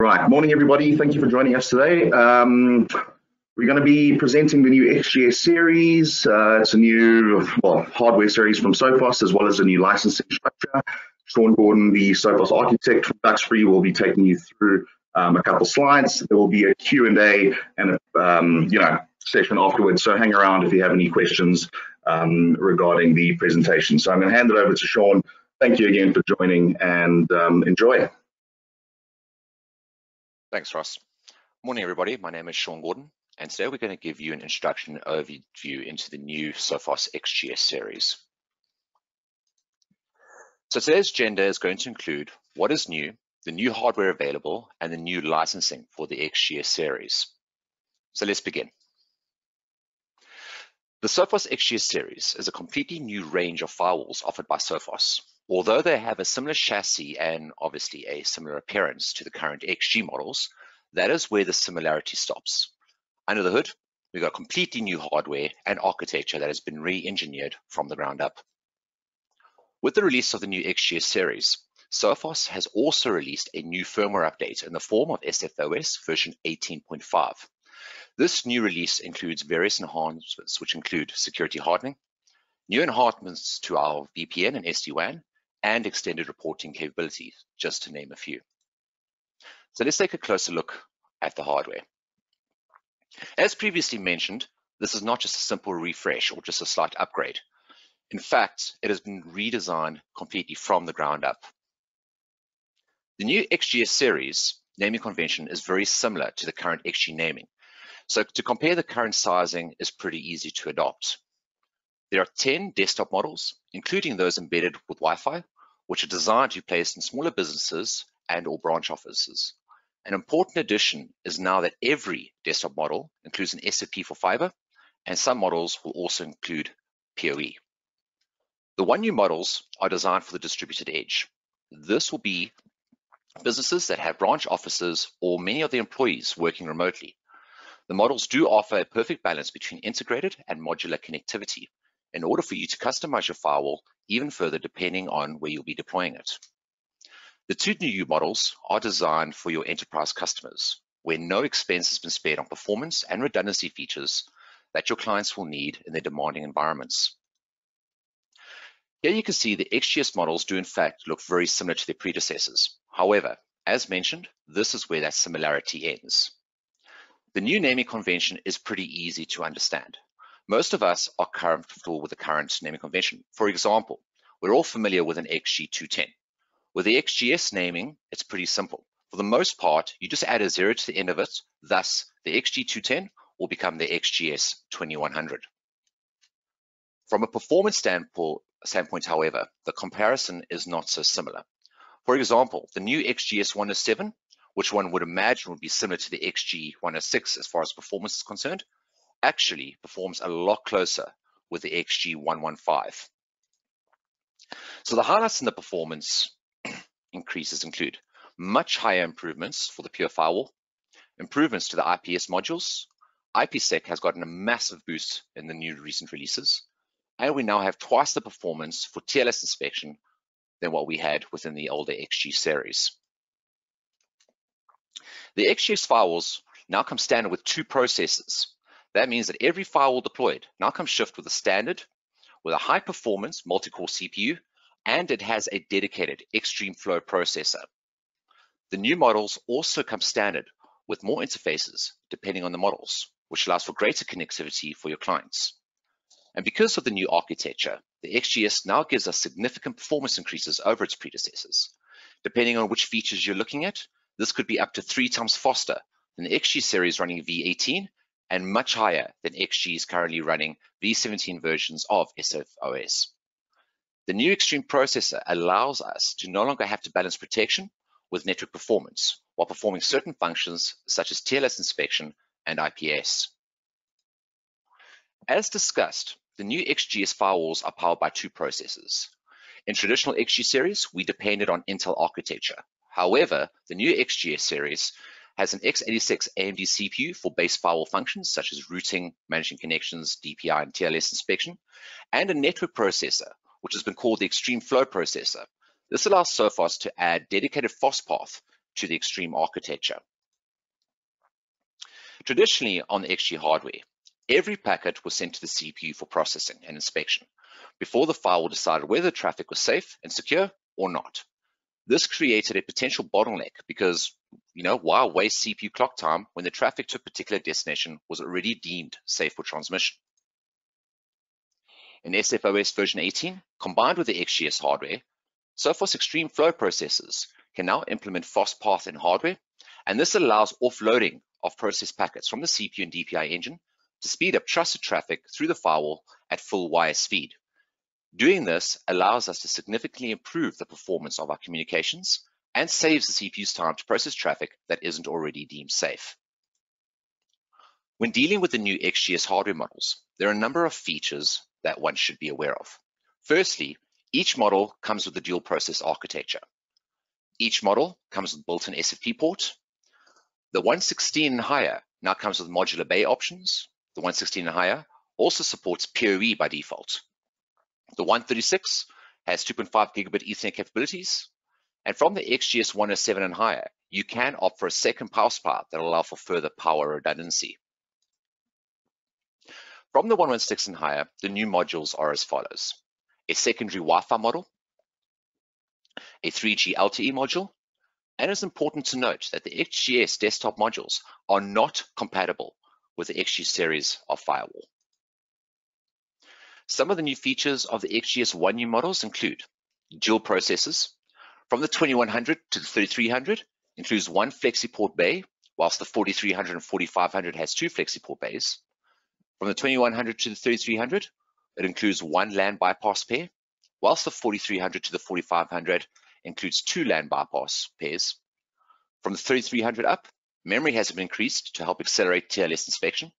Right, morning everybody. Thank you for joining us today. We're going to be presenting the new XGS series. It's a new hardware series from Sophos, as well as a new licensing structure. Sean Gordon, the Sophos architect from Xstream, will be taking you through a couple slides. There will be a Q&A and a session afterwards. So hang around if you have any questions regarding the presentation. So I'm going to hand it over to Sean. Thank you again for joining, and enjoy. Thanks, Ross. Morning, everybody. My name is Sean Gordon, and today we're going to give you an introduction overview into the new Sophos XGS series. So today's agenda is going to include what is new, the new hardware available, and the new licensing for the XGS series. So let's begin. The Sophos XGS series is a completely new range of firewalls offered by Sophos. Although they have a similar chassis and obviously a similar appearance to the current XG models, that is where the similarity stops. Under the hood, we've got completely new hardware and architecture that has been re-engineered from the ground up. With the release of the new XGS series, Sophos has also released a new firmware update in the form of Sophos version 18.5. This new release includes various enhancements which include security hardening, new enhancements to our VPN and SD-WAN, and extended reporting capabilities, just to name a few. So let's take a closer look at the hardware. As previously mentioned, this is not just a simple refresh or just a slight upgrade. In fact, it has been redesigned completely from the ground up. The new XGS series naming convention is very similar to the current XG naming. So to compare the current sizing is pretty easy to adopt. There are 10 desktop models, including those embedded with Wi-Fi, which are designed to be placed in smaller businesses and or branch offices. An important addition is now that every desktop model includes an SOP for fiber, and some models will also include PoE. The one new models are designed for the distributed edge. This will be businesses that have branch offices or many of the employees working remotely. The models do offer a perfect balance between integrated and modular connectivity in order for you to customize your firewall even further depending on where you'll be deploying it. The two new models are designed for your enterprise customers, where no expense has been spared on performance and redundancy features that your clients will need in their demanding environments. Here you can see the XGS models do in fact look very similar to their predecessors. However, as mentioned, this is where that similarity ends. The new naming convention is pretty easy to understand. Most of us are comfortable with the current naming convention. For example, we're all familiar with an XG210. With the XGS naming, it's pretty simple. For the most part, you just add a 0 to the end of it, thus the XG210 will become the XGS 2100. From a performance standpoint, however, the comparison is not so similar. For example, the new XGS 107, which one would imagine would be similar to the XG 106 as far as performance is concerned, actually performs a lot closer with the XG 115. So the highlights in the performance increases include much higher improvements for the pure firewall, improvements to the IPS modules. IPsec has gotten a massive boost in the new recent releases, and we now have twice the performance for TLS inspection than what we had within the older XG series. The XGS firewalls now come standard with 2 processors. That means that every firewall deployed now comes shipped with a standard, with a high performance multi-core CPU, and it has a dedicated Xstream flow processor. The new models also come standard with more interfaces depending on the models, which allows for greater connectivity for your clients. And because of the new architecture, the XGS now gives us significant performance increases over its predecessors. Depending on which features you're looking at, this could be up to 3 times faster than the XG series running V18 and much higher than XG's currently running V17 versions of Sophos. The new Xstream processor allows us to no longer have to balance protection with network performance while performing certain functions such as TLS inspection and IPS. As discussed, the new XGS firewalls are powered by 2 processors. In traditional XG series, we depended on Intel architecture. However, the new XGS series has an x86 AMD CPU for base firewall functions such as routing, managing connections, DPI, and TLS inspection, and a network processor, which has been called the Xstream Flow processor. This allows Sophos to add dedicated FOSS path to the Xstream architecture. Traditionally on the XG hardware, every packet was sent to the CPU for processing and inspection before the firewall decided whether the traffic was safe and secure or not. This created a potential bottleneck because, why waste CPU clock time when the traffic to a particular destination was already deemed safe for transmission? In SFOS version 18, combined with the XGS hardware, Sophos Xstream flow processors can now implement fast path in hardware, and this allows offloading of processed packets from the CPU and DPI engine to speed up trusted traffic through the firewall at full wire speed. Doing this allows us to significantly improve the performance of our communications and saves the CPU's time to process traffic that isn't already deemed safe. When dealing with the new XGS hardware models, there are a number of features that one should be aware of. Firstly, each model comes with a dual process architecture. Each model comes with built-in SFP port. The 116 and higher now comes with modular bay options. The 116 and higher also supports PoE by default. The 136 has 2.5 gigabit Ethernet capabilities. And from the XGS 107 and higher, you can opt for a second power supply that will allow for further power redundancy. From the 116 and higher, the new modules are as follows: a secondary Wi-Fi model, a 3G LTE module, and it's important to note that the XGS desktop modules are not compatible with the XG series of Firewall. Some of the new features of the XGS 1U models include dual processors. From the 2100 to the 3300 includes one Flexi port bay, whilst the 4300 and 4500 has two Flexi port bays. From the 2100 to the 3300, it includes one LAN bypass pair, whilst the 4300 to the 4500 includes two LAN bypass pairs. From the 3300 up, memory has been increased to help accelerate TLS inspection.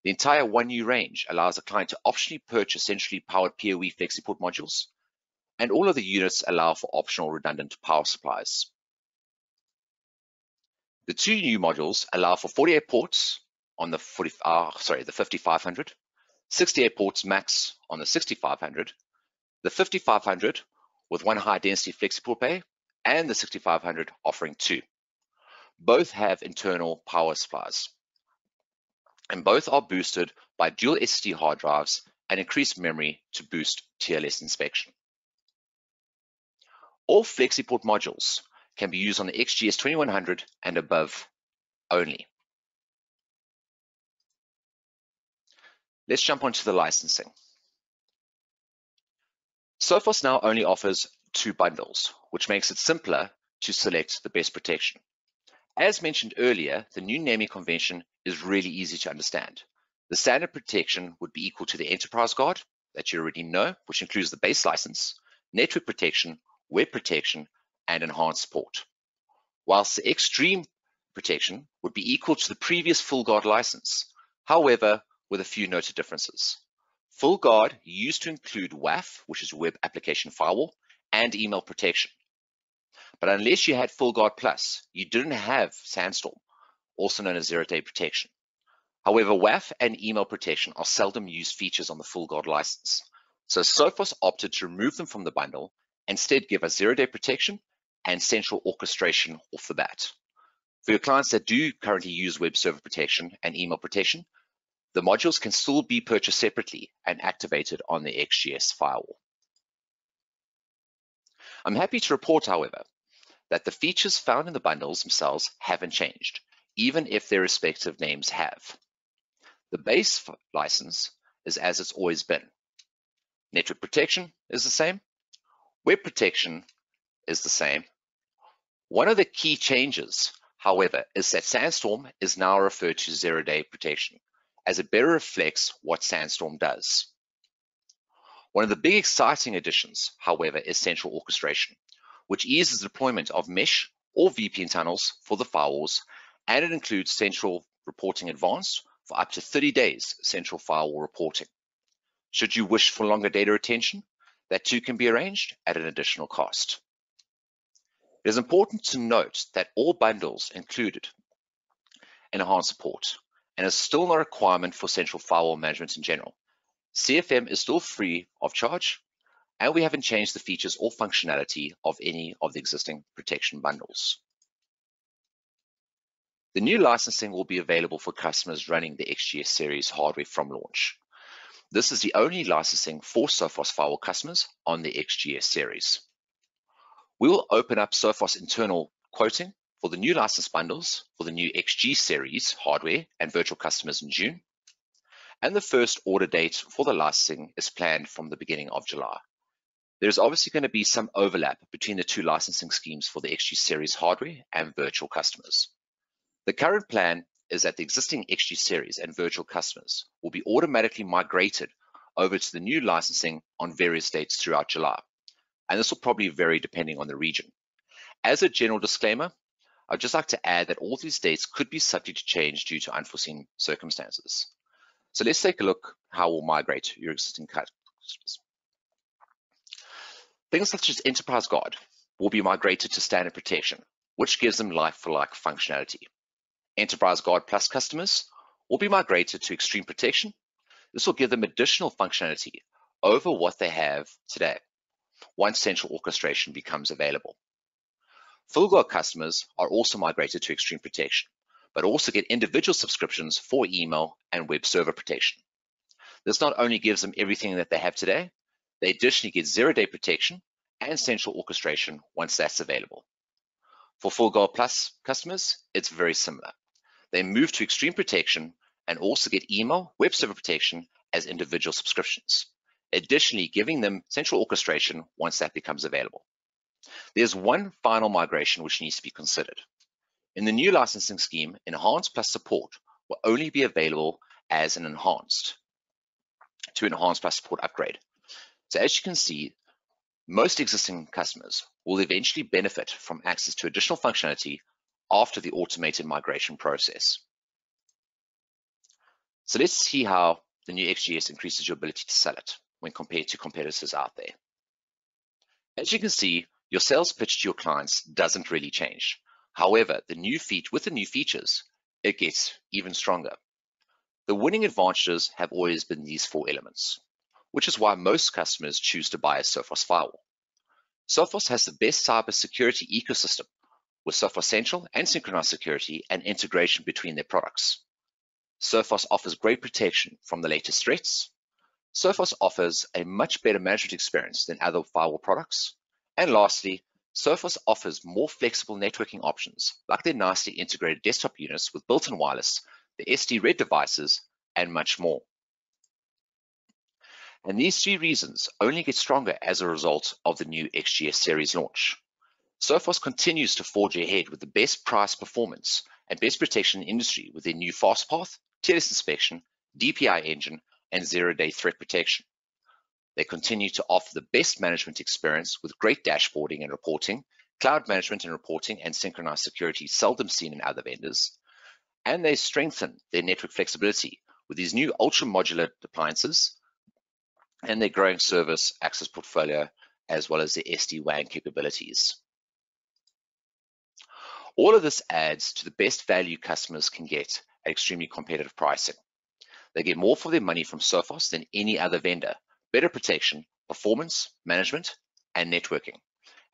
The entire 1U range allows a client to optionally purchase centrally powered PoE FlexiPort modules, and all of the units allow for optional redundant power supplies. The two new modules allow for 48 ports on the 5500, 68 ports max on the 6500, the 5500 with one high density FlexiPort bay, and the 6500 offering two. Both have internal power supplies, and both are boosted by dual SSD hard drives and increased memory to boost TLS inspection. All FlexiPort modules can be used on the XGS 2100 and above only. Let's jump onto the licensing. Sophos now only offers two bundles, which makes it simpler to select the best protection. As mentioned earlier, the new naming convention is really easy to understand. The standard protection would be equal to the Enterprise Guard that you already know, which includes the base license, network protection, web protection, and enhanced support. Whilst the Xstream protection would be equal to the previous Full Guard license, however, with a few noted differences. Full Guard used to include WAF, which is Web Application Firewall, and email protection. But unless you had Full Guard Plus, you didn't have Sandstorm, also known as zero-day protection. However, WAF and email protection are seldom used features on the Full Guard license. So Sophos opted to remove them from the bundle and instead give us zero-day protection and central orchestration off the bat. For your clients that do currently use web server protection and email protection, the modules can still be purchased separately and activated on the XGS firewall. I'm happy to report, however, that the features found in the bundles themselves haven't changed, even if their respective names have. The base license is as it's always been. Network protection is the same. Web protection is the same. One of the key changes, however, is that Sandstorm is now referred to zero-day protection, as it better reflects what Sandstorm does. One of the big exciting additions, however, is central orchestration, which eases the deployment of mesh or VPN tunnels for the firewalls, and it includes central reporting advanced for up to 30 days central firewall reporting. Should you wish for longer data retention, that too can be arranged at an additional cost. It is important to note that all bundles included enhanced support, and is still not a requirement for central firewall management in general. CFM is still free of charge, and we haven't changed the features or functionality of any of the existing protection bundles. The new licensing will be available for customers running the XGS Series hardware from launch. This is the only licensing for Sophos Firewall customers on the XGS Series. We will open up Sophos internal quoting for the new license bundles for the new XG Series hardware and virtual customers in June. And the first order date for the licensing is planned from the beginning of July. There's obviously going to be some overlap between the two licensing schemes for the XG Series hardware and virtual customers. The current plan is that the existing XG Series and virtual customers will be automatically migrated over to the new licensing on various dates throughout July. And this will probably vary depending on the region. As a general disclaimer, I'd just like to add that all these dates could be subject to change due to unforeseen circumstances. So let's take a look how we'll migrate your existing customers. Things such as Enterprise Guard will be migrated to Standard Protection, which gives them like-for-like functionality. Enterprise Guard Plus customers will be migrated to Xstream Protection. This will give them additional functionality over what they have today once central orchestration becomes available. Full Guard customers are also migrated to Xstream Protection, but also get individual subscriptions for email and web server protection. This not only gives them everything that they have today, they additionally get zero-day protection and central orchestration once that's available. For Full Guard Plus customers, it's very similar. They move to Xstream Protection and also get email, web server protection as individual subscriptions, additionally giving them central orchestration once that becomes available. There's one final migration which needs to be considered. In the new licensing scheme, Enhanced Plus support will only be available as an Enhanced Plus support upgrade. So as you can see, most existing customers will eventually benefit from access to additional functionality after the automated migration process. So let's see how the new XGS increases your ability to sell it when compared to competitors out there. As you can see, your sales pitch to your clients doesn't really change. However, with the new features, it gets even stronger. The winning advantages have always been these 4 elements, which is why most customers choose to buy a Sophos Firewall. Sophos has the best cybersecurity ecosystem with Sophos Central and Synchronized Security and integration between their products. Sophos offers great protection from the latest threats. Sophos offers a much better management experience than other firewall products. And lastly, Sophos offers more flexible networking options like their nicely integrated desktop units with built-in wireless, the SD-RED devices, and much more. And these 3 reasons only get stronger as a result of the new XGS Series launch. Sophos continues to forge ahead with the best price performance and best protection in the industry with their new FastPath, TLS inspection, DPI engine, and zero-day threat protection. They continue to offer the best management experience with great dashboarding and reporting, cloud management and reporting, and synchronized security seldom seen in other vendors. And they strengthen their network flexibility with these new ultra-modular appliances and their growing service access portfolio, as well as their SD-WAN capabilities. All of this adds to the best value customers can get at extremely competitive pricing. They get more for their money from Sophos than any other vendor, better protection, performance, management, and networking.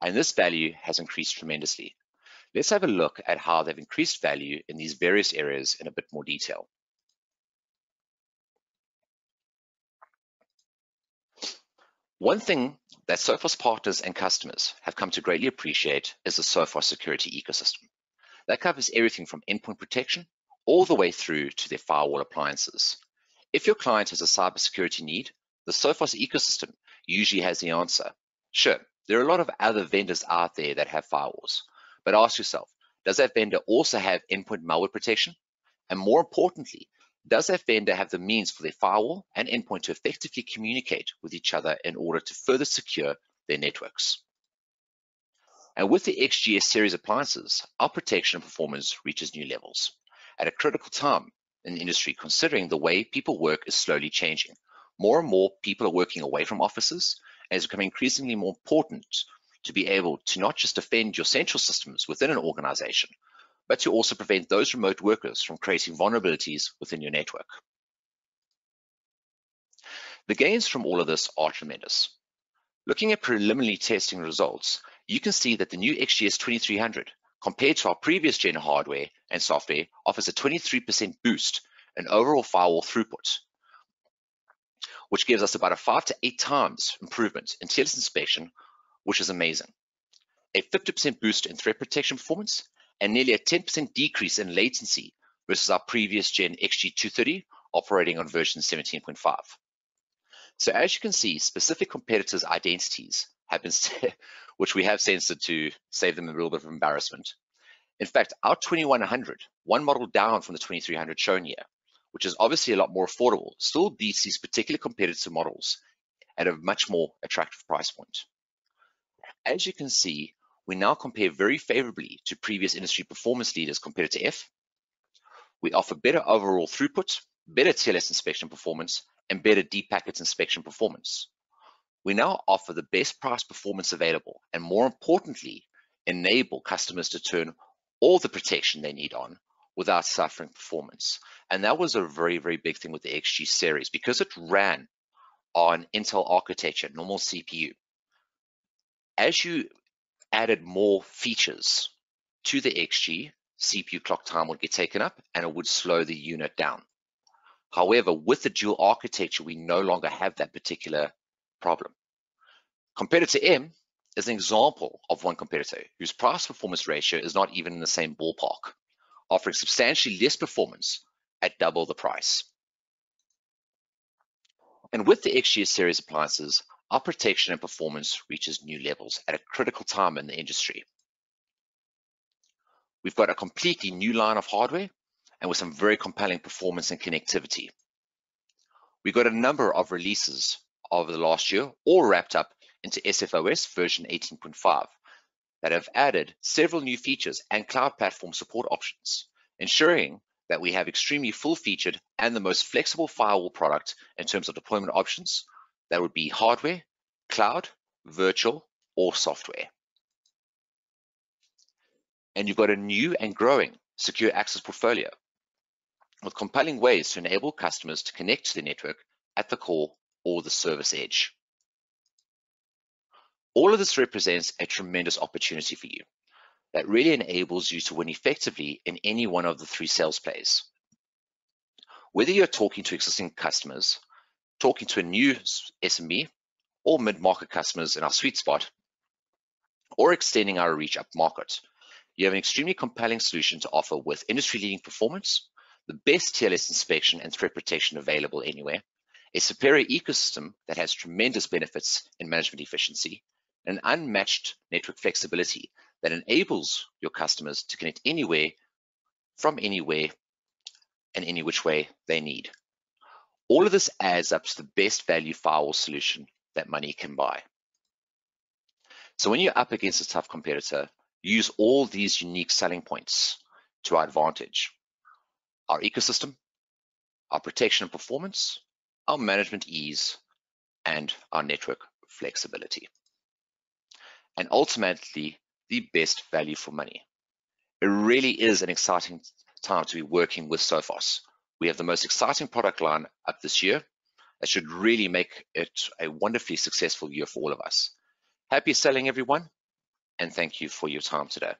And this value has increased tremendously. Let's have a look at how they've increased value in these various areas in a bit more detail. One thing that Sophos partners and customers have come to greatly appreciate is the Sophos security ecosystem. That covers everything from endpoint protection all the way through to their firewall appliances. If your client has a cybersecurity need, the Sophos ecosystem usually has the answer. Sure, there are a lot of other vendors out there that have firewalls, but ask yourself, does that vendor also have endpoint malware protection? And more importantly, does that vendor have the means for their firewall and endpoint to effectively communicate with each other in order to further secure their networks? And with the XGS series appliances, our protection and performance reaches new levels at a critical time in the industry, considering the way people work is slowly changing. More and more people are working away from offices, and it's becoming increasingly more important to be able to not just defend your central systems within an organization, but to also prevent those remote workers from creating vulnerabilities within your network. The gains from all of this are tremendous. Looking at preliminary testing results, you can see that the new XGS 2300 compared to our previous gen hardware and software, offers a 23% boost in overall firewall throughput, which gives us about a 5 to 8 times improvement in TLS inspection, which is amazing. A 50% boost in threat protection performance, and nearly a 10% decrease in latency versus our previous gen XG230 operating on version 17.5. So as you can see, specific competitors' identities have been, which we have censored to save them a little bit of embarrassment. In fact, our 2100, one model down from the 2300 shown here, which is obviously a lot more affordable, still beats these particular competitor models at a much more attractive price point. As you can see, we now compare very favorably to previous industry performance leaders competitor F. We offer better overall throughput, better TLS inspection performance, and better deep packets inspection performance. We now offer the best price performance available, and more importantly, enable customers to turn all the protection they need on without suffering performance. And that was a very, very big thing with the XG series, because it ran on Intel architecture, normal CPU. As you added more features to the XG, CPU clock time would get taken up and it would slow the unit down. However, with the dual architecture, we no longer have that particular problem. Competitor M is an example of one competitor whose price performance ratio is not even in the same ballpark, offering substantially less performance at double the price. And with the XGS series appliances, our protection and performance reaches new levels at a critical time in the industry. We've got a completely new line of hardware and with some very compelling performance and connectivity. We got a number of releases over the last year, all wrapped up into SFOS version 18.5 that have added several new features and cloud platform support options, ensuring that we have extremely full-featured and the most flexible firewall product in terms of deployment options. That would be hardware, cloud, virtual, or software. And you've got a new and growing secure access portfolio with compelling ways to enable customers to connect to the network at the core or the service edge. All of this represents a tremendous opportunity for you that really enables you to win effectively in any one of the three sales plays. Whether you're talking to existing customers, talking to a new SMB, or mid-market customers in our sweet spot, or extending our reach up market, you have an extremely compelling solution to offer with industry-leading performance, the best TLS inspection and threat protection available anywhere, a superior ecosystem that has tremendous benefits in management efficiency, and unmatched network flexibility that enables your customers to connect anywhere, from anywhere, and any which way they need. All of this adds up to the best value firewall solution that money can buy. So when you're up against a tough competitor, use all these unique selling points to our advantage. Our ecosystem, our protection and performance, our management ease, and our network flexibility. And ultimately, the best value for money. It really is an exciting time to be working with Sophos. We have the most exciting product line up this year. That should really make it a wonderfully successful year for all of us. Happy selling, everyone, and thank you for your time today.